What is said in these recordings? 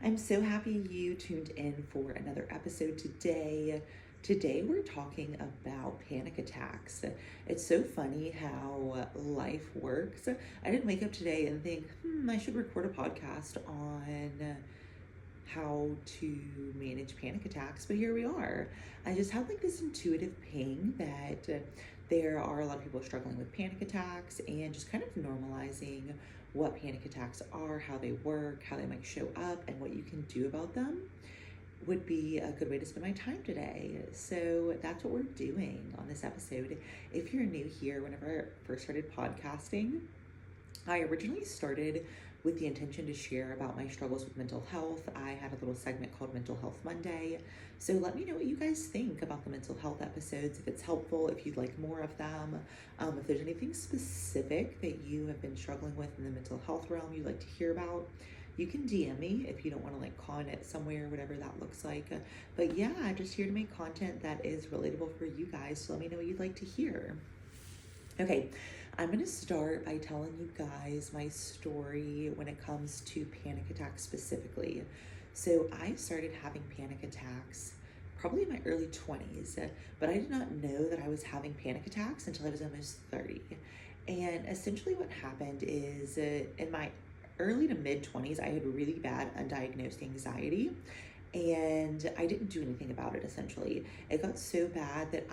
I'm so happy you tuned in for another episode today. Today we're talking about panic attacks. It's so funny how life works. I didn't wake up today and think, I should record a podcast on how to manage panic attacks, but here we are. I just have like this intuitive ping that there are a lot of people struggling with panic attacks and just kind of normalizing what panic attacks are, how they work, how they might show up, and what you can do about them would be a good way to spend my time today. So that's what we're doing on this episode. If you're new here, whenever I first started podcasting, I originally started with the intention to share about my struggles with mental health. I had a little segment called Mental Health Monday. So let me know what you guys think about the mental health episodes, if it's helpful, if you'd like more of them, if there's anything specific that you have been struggling with in the mental health realm you'd like to hear about. You can DM me if you don't want to like con it somewhere, whatever that looks like. But yeah, I'm just here to make content that is relatable for you guys. So let me know what you'd like to hear. Okay, I'm going to start by telling you guys my story when it comes to panic attacks specifically. So I started having panic attacks probably in my early 20s, but I did not know that I was having panic attacks until I was almost 30. And essentially what happened is in my early to mid 20s, I had really bad undiagnosed anxiety. And I didn't do anything about it. Essentially, it got so bad that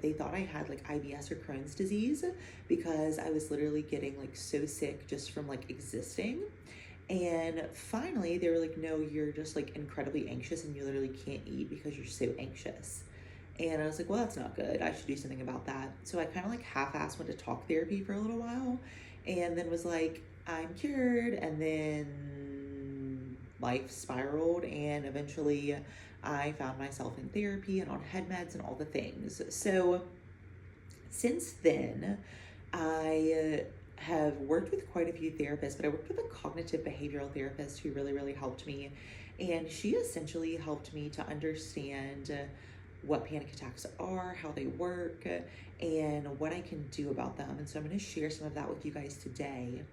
they thought I had like IBS or Crohn's disease, because I was literally getting like so sick just from like existing. And finally they were like, no, you're just like incredibly anxious and you literally can't eat because you're so anxious. And I was like, well, that's not good. I should do something about that. So I kind of like half-assed went to talk therapy for a little while, and then was like, I'm cured. And then life spiraled, and eventually I found myself in therapy and on head meds and all the things. So since then, I have worked with quite a few therapists, but I worked with a cognitive behavioral therapist who really helped me. And she essentially helped me to understand what panic attacks are, how they work, and what I can do about them. And so I'm going to share some of that with you guys today.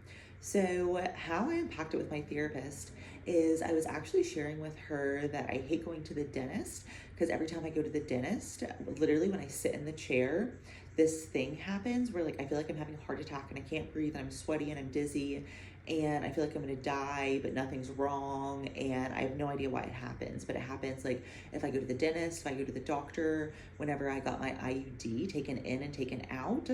So how I unpacked it with my therapist is I was actually sharing with her that I hate going to the dentist, because every time I go to the dentist, literally when I sit in the chair, this thing happens where like I feel like I'm having a heart attack and I can't breathe and I'm sweaty and I'm dizzy and I feel like I'm gonna die, but nothing's wrong, and I have no idea why it happens. But it happens like if I go to the dentist, if I go to the doctor, whenever I got my IUD taken in and taken out,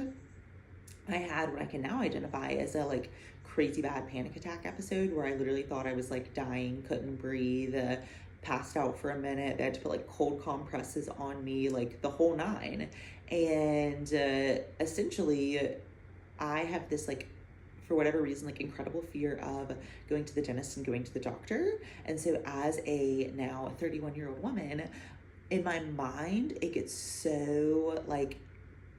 I had what I can now identify as a like crazy bad panic attack episode where I literally thought I was like dying, couldn't breathe, passed out for a minute. They had to put like cold compresses on me, like the whole nine. And essentially I have this like, for whatever reason, like incredible fear of going to the dentist and going to the doctor. And so as a now 31-year-old woman, in my mind, it gets so like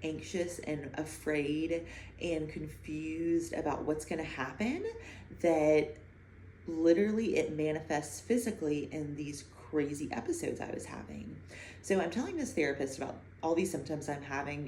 anxious and afraid and confused about what's going to happen that literally it manifests physically in these crazy episodes I was having. So I'm telling this therapist about all these symptoms I'm having,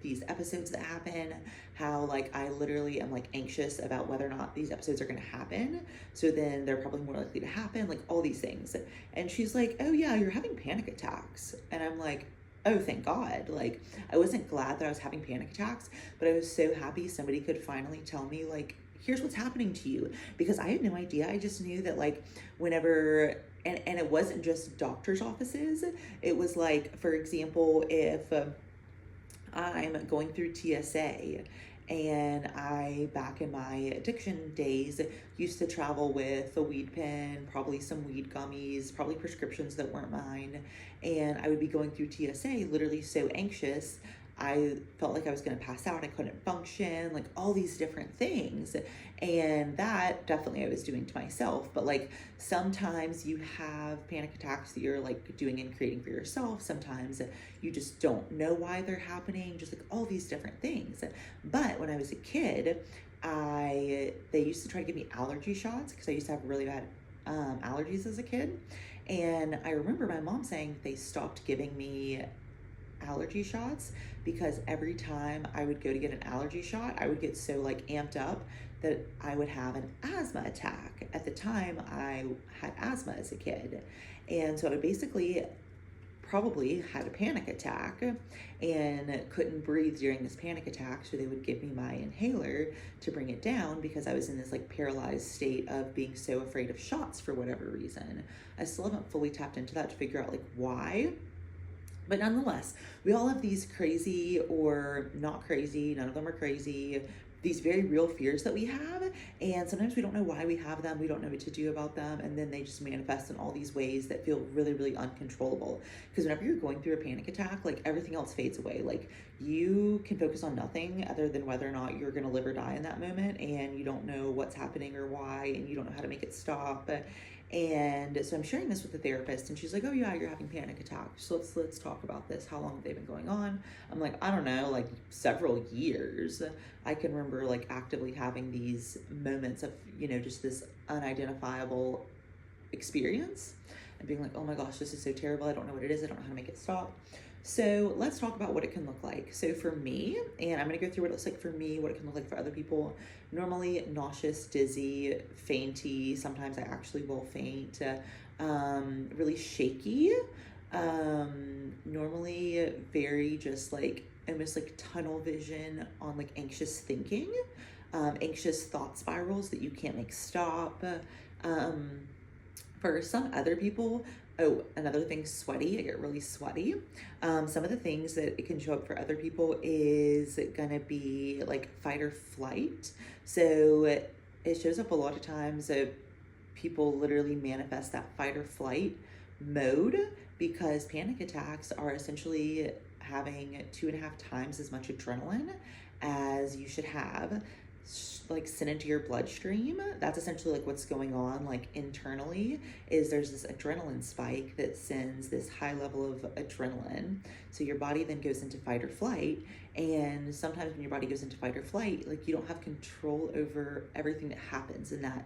these episodes that happen, how like I literally am like anxious about whether or not these episodes are going to happen. So then they're probably more likely to happen, like all these things. And she's like, oh yeah, you're having panic attacks. And I'm like, oh, thank God. Like, I wasn't glad that I was having panic attacks, but I was so happy somebody could finally tell me, like, here's what's happening to you. Because I had no idea. I just knew that, like, whenever, and it wasn't just doctor's offices. It was like, for example, if I'm going through TSA, and I, back in my addiction days, used to travel with a weed pen, probably some weed gummies, probably prescriptions that weren't mine. And I would be going through TSA literally so anxious. I felt like I was going to pass out. I couldn't function, like all these different things. And that definitely I was doing to myself. But like sometimes you have panic attacks that you're like doing and creating for yourself. Sometimes you just don't know why they're happening, just like all these different things. But when I was a kid, they used to try to give me allergy shots because I used to have really bad allergies as a kid. And I remember my mom saying they stopped giving me allergy shots because every time I would go to get an allergy shot, I would get so like amped up that I would have an asthma attack. At the time, I had asthma as a kid. And so I basically probably had a panic attack and couldn't breathe during this panic attack. So they would give me my inhaler to bring it down because I was in this like paralyzed state of being so afraid of shots for whatever reason. I still haven't fully tapped into that to figure out like why. But nonetheless, we all have these crazy or not crazy, none of them are crazy, these very real fears that we have. And sometimes we don't know why we have them. We don't know what to do about them. And then they just manifest in all these ways that feel really, really uncontrollable. Because whenever you're going through a panic attack, like everything else fades away. Like you can focus on nothing other than whether or not you're going to live or die in that moment. And you don't know what's happening or why, and you don't know how to make it stop. And so I'm sharing this with the therapist, and she's like, oh yeah, you're having panic attacks. So let's talk about this. How long have they been going on? I'm like, I don't know, like several years. I can remember like actively having these moments of, just this unidentifiable experience and being like, oh my gosh, this is so terrible. I don't know what it is. I don't know how to make it stop. So let's talk about what it can look like. So for me, and I'm going to go through what it looks like for me, what it can look like for other people. Normally nauseous, dizzy, fainty. Sometimes I actually will faint. Really shaky. Normally very just like almost like tunnel vision on like anxious thinking, anxious thought spirals that you can't make stop. For some other people, oh, another thing, sweaty. I get really sweaty. Some of the things that it can show up for other people is gonna be like fight or flight. So it shows up a lot of times that people literally manifest that fight or flight mode because panic attacks are essentially having 2.5 times as much adrenaline as you should have like sent into your bloodstream. That's essentially like what's going on like internally is there's this adrenaline spike that sends this high level of adrenaline. So your body then goes into fight or flight. And sometimes when your body goes into fight or flight, like you don't have control over everything that happens in that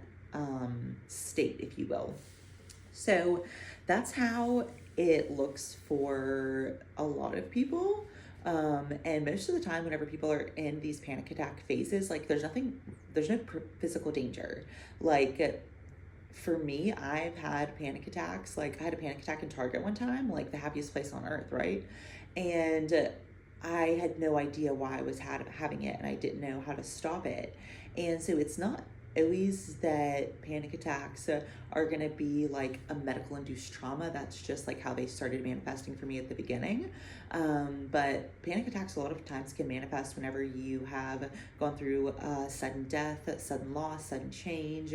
state, if you will. So that's how it looks for a lot of people. And most of the time, whenever people are in these panic attack phases, like there's no physical danger. Like for me, I've had panic attacks. Like I had a panic attack in Target one time, like the happiest place on earth, right? And I had no idea why I was having it, and I didn't know how to stop it. And so it's not always that panic attacks are going to be like a medical induced trauma. That's just like how they started manifesting for me at the beginning. But panic attacks a lot of times can manifest whenever you have gone through sudden death, sudden loss, sudden change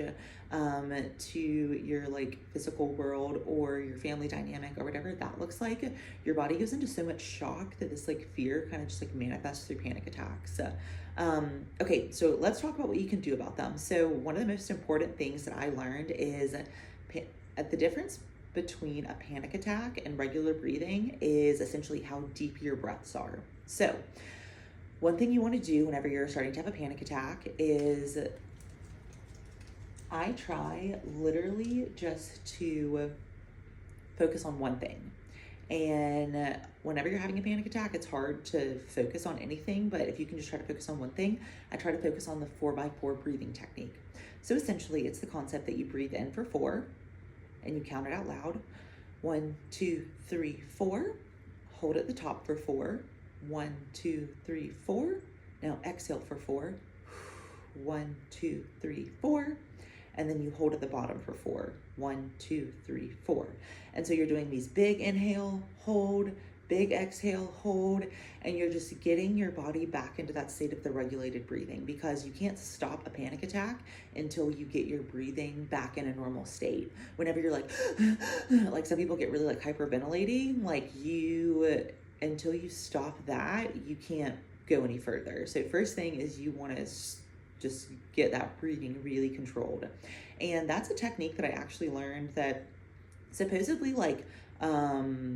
to your like physical world or your family dynamic or whatever that looks like. Your body goes into so much shock that this like fear kind of just like manifests through panic attacks. Okay, so let's talk about what you can do about them. So one of the most important things that I learned is the difference between a panic attack and regular breathing is essentially how deep your breaths are. So one thing you want to do whenever you're starting to have a panic attack is I try literally just to focus on one thing. And whenever you're having a panic attack, it's hard to focus on anything, but if you can just try to focus on one thing, I try to focus on the 4x4 breathing technique. So essentially it's the concept that you breathe in for 4 and you count it out loud. 1, 2, 3, 4. Hold at the top for 4. 1, 2, 3, 4. Now exhale for 4. 1, 2, 3, 4. And then you hold at the bottom for 4. 1, 2, 3, 4. And so you're doing these big inhale, hold, big exhale, hold, and you're just getting your body back into that state of the regulated breathing, because you can't stop a panic attack until you get your breathing back in a normal state. Whenever you're like some people get really like hyperventilating, like until you stop that, you can't go any further. So first thing is you want to just get that breathing really controlled. And that's a technique that I actually learned that supposedly like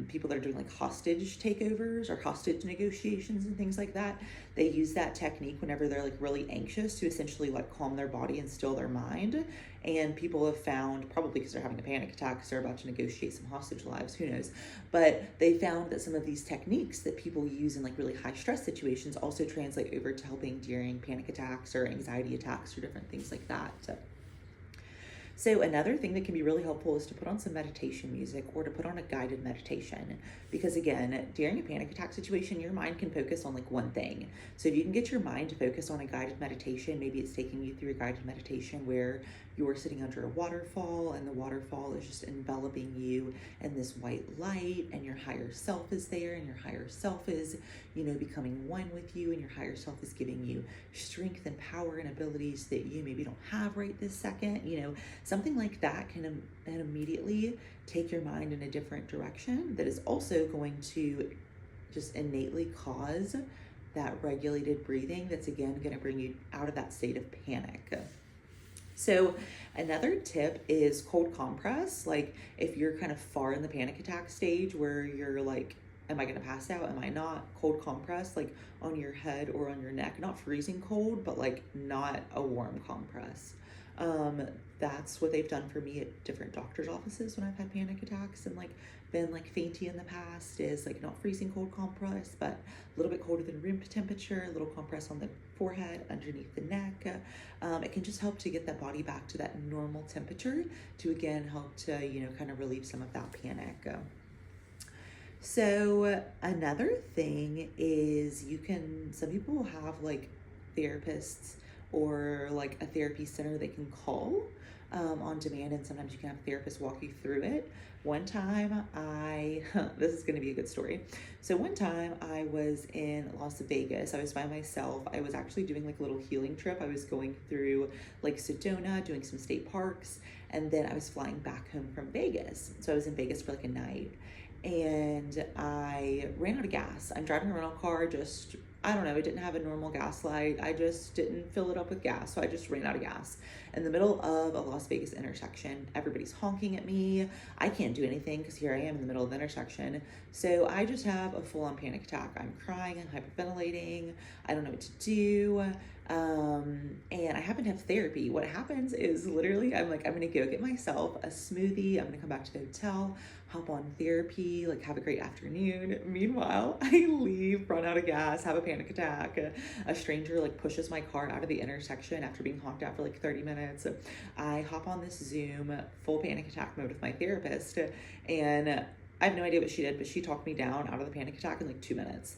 people that are doing like hostage takeovers or hostage negotiations and things like that, they use that technique whenever they're like really anxious to essentially like calm their body and still their mind. And people have found, probably because they're having a panic attack because they're about to negotiate some hostage lives, who knows, but they found that some of these techniques that people use in like really high stress situations also translate over to helping during panic attacks or anxiety attacks or different things like that. So another thing that can be really helpful is to put on some meditation music or to put on a guided meditation. Because again, during a panic attack situation, your mind can focus on like one thing. So if you can get your mind to focus on a guided meditation, maybe it's taking you through a guided meditation where you're sitting under a waterfall and the waterfall is just enveloping you in this white light, and your higher self is there, and your higher self is, becoming one with you, and your higher self is giving you strength and power and abilities that you maybe don't have right this second. Something like that can immediately take your mind in a different direction that is also going to just innately cause that regulated breathing that's again going to bring you out of that state of panic. So another tip is cold compress. Like if you're kind of far in the panic attack stage where you're like, am I going to pass out? Am I not? Cold compress like on your head or on your neck, not freezing cold, but like not a warm compress. That's what they've done for me at different doctor's offices when I've had panic attacks and like been like fainty in the past, is like not freezing cold compress, but a little bit colder than room temperature, a little compress on the forehead, underneath the neck. It can just help to get that body back to that normal temperature to again help to, kind of relieve some of that panic. So another thing is some people have like therapists or like a therapy center they can call on demand, and sometimes you can have a therapist walk you through it. One time this is going to be a good story. So one time I was in Las Vegas. I was by myself. I was actually doing like a little healing trip. I was going through like Sedona, doing some state parks, and then I was flying back home from Vegas. So I was in Vegas for like a night, and I ran out of gas. I'm driving a rental car, I don't know, it didn't have a normal gas light. I just didn't fill it up with gas, so I just ran out of gas. In the middle of a Las Vegas intersection, everybody's honking at me. I can't do anything because here I am in the middle of the intersection. So I just have a full-on panic attack. I'm crying, I'm hyperventilating. I don't know what to do. And I happen to have therapy. What happens is literally I'm like, I'm going to go get myself a smoothie. I'm going to come back to the hotel, hop on therapy, like have a great afternoon. Meanwhile, I leave, run out of gas, have a panic attack. A stranger like pushes my car out of the intersection after being honked at for like 30 minutes. I hop on this Zoom, full panic attack mode with my therapist, and I have no idea what she did, but she talked me down out of the panic attack in like 2 minutes.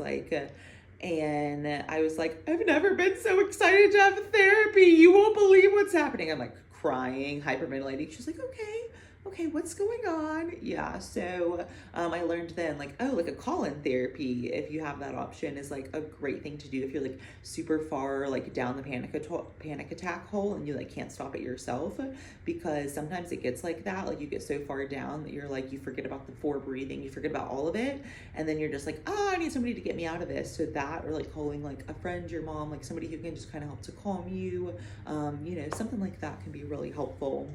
And I was like, I've never been so excited to have therapy. You won't believe what's happening. I'm like crying, hyperventilating. She's like, okay, what's going on? Yeah, so I learned then like, like a call-in therapy, if you have that option, is like a great thing to do if you're like super far like down the panic attack hole and you like can't stop it yourself, because sometimes it gets like that, like you get so far down that you're like, you forget about the breathing, you forget about all of it, and then you're just like, I need somebody to get me out of this. So that, or like calling like a friend, your mom, like somebody who can just kind of help to calm you, something like that can be really helpful.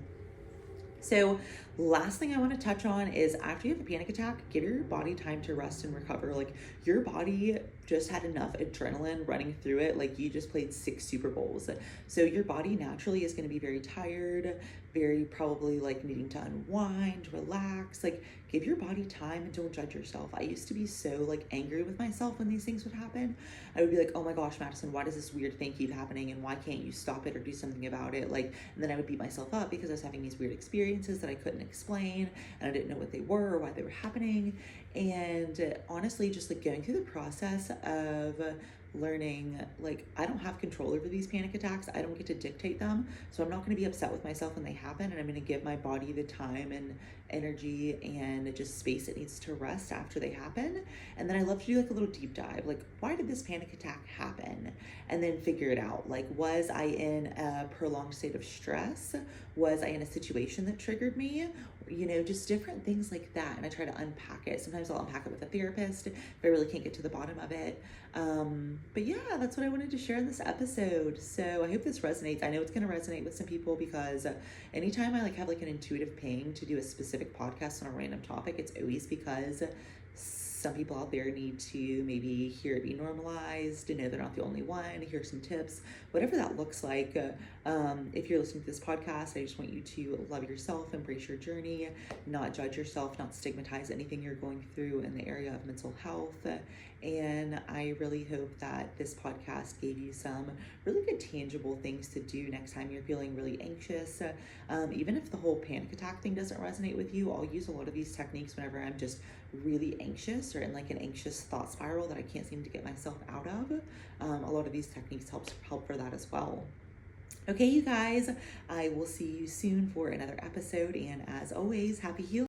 So last thing I want to touch on is after you have a panic attack, give your body time to rest and recover. Like your body just had enough adrenaline running through it. Like you just played 6 Super Bowls. So your body naturally is going to be very tired, very probably like needing to unwind, relax. Like give your body time and don't judge yourself. I used to be so like angry with myself when these things would happen. I would be like, oh my gosh, Madison, why does this weird thing keep happening? And why can't you stop it or do something about it? Like, and then I would beat myself up because I was having these weird experiences that I couldn't explain and I didn't know what they were or why they were happening. And honestly, just like going through the process of learning, like I don't have control over these panic attacks. I don't get to dictate them. So I'm not going to be upset with myself when they happen, and I'm going to give my body the time and energy and just space it needs to rest after they happen. And then I love to do like a little deep dive, like why did this panic attack happen? And then figure it out. Like, was I in a prolonged state of stress? Was I in a situation that triggered me? Just different things like that. And I try to unpack it. Sometimes I'll unpack it with a therapist if I really can't get to the bottom of it. But yeah, that's what I wanted to share in this episode. So I hope this resonates. I know it's going to resonate with some people because anytime I have an intuitive ping to do a specific podcast on a random topic, it's always because some people out there need to maybe hear it be normalized, to know they're not the only one, hear some tips, whatever that looks like. If you're listening to this podcast, I just want you to love yourself, embrace your journey, not judge yourself, not stigmatize anything you're going through in the area of mental health. And I really hope that this podcast gave you some really good tangible things to do next time you're feeling really anxious. Even if the whole panic attack thing doesn't resonate with you, I'll use a lot of these techniques whenever I'm just really anxious or in an anxious thought spiral that I can't seem to get myself out of. A lot of these techniques help for that as well. Okay, you guys, I will see you soon for another episode. And as always, happy healing.